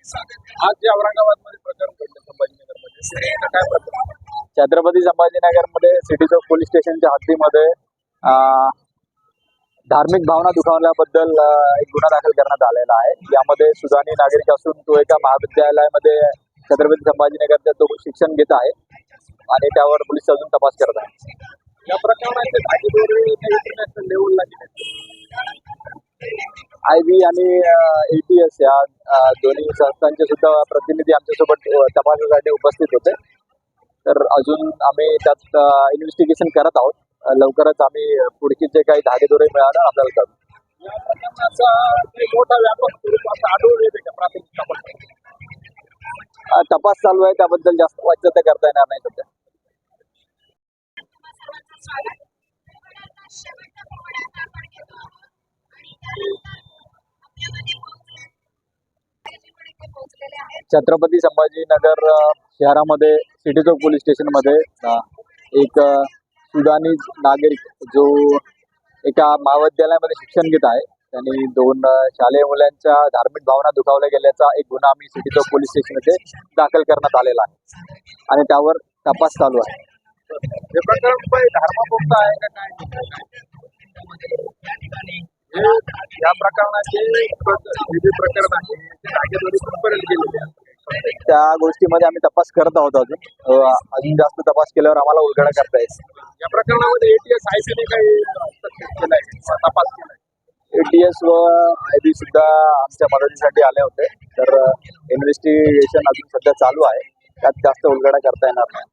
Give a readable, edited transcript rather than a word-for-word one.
आज जे औरंगाबादमध्ये प्रकरण घडले संभाजीनगरमध्ये काय प्रकरण? छत्रपती संभाजीनगरमध्ये सिटी चौक पोलीस स्टेशनच्या हद्दीमध्ये धार्मिक भावना दुखावल्याबद्दल एक गुन्हा दाखल करण्यात आलेला आहे. यामध्ये सुदानी नागरिक असून तो एका महाविद्यालयामध्ये छत्रपती संभाजीनगरच्या तो शिक्षण घेत आहे आणि त्यावर पोलीस अजून तपास करत आहे. या प्रकरणाचे धागेदोरे इंटरनॅशनल लेवलला गेले. IB आणि ATS या दोन्ही संस्थांचे सुद्धा प्रतिनिधी आमच्यासोबत तपासासाठी उपस्थित होते. तर अजून आम्ही त्यात इन्व्हेस्टिगेशन करत आहोत. लवकरच आम्ही पुढचे जे काही धागेदोरे मिळाले आपल्याला कळू. या प्रकरणाचा काही मोठा व्यापक स्वरूपाचा आढळून येते का प्राथमिक तपास? तपास चालू आहे, त्याबद्दल जास्त वाच्यता करता येणार नाही सध्या. छत्रपती संभाजीनगर शहरामध्ये सिटी चौक पोलीस स्टेशन मध्ये एक सुदानी नागरिक जो एका महाविद्यालयामध्ये शिक्षण घेत आहे, त्यांनी 2 शालेय मुलांच्या धार्मिक भावना दुखावल्या गेल्याचा एक गुन्हा आम्ही सिटी चौक पोलीस स्टेशन मध्ये दाखल करण्यात आलेला आहे आणि त्यावर तपास चालू आहे. हे प्रकरण धर्मगुप्त आहे का काय? या प्रकरणाचे जे प्रकरण आहे ते धागेदोरे कुठपर्यंत गेलेले आहे? त्या गोष्टीमध्ये आम्ही तपास करत आहोत. अजून जास्त तपास केल्यावर आम्हाला उलगडा करता येईल. या प्रकरणामध्ये ATS IB ने काही हस्तक्षेप केलाय, तपास केलाय? ATS व IB सुद्धा आमच्या मदतीसाठी आले होते. तर इन्व्हेस्टिगेशन अजून सध्या चालू आहे, त्यात जास्त उलगडा करता येणार नाही.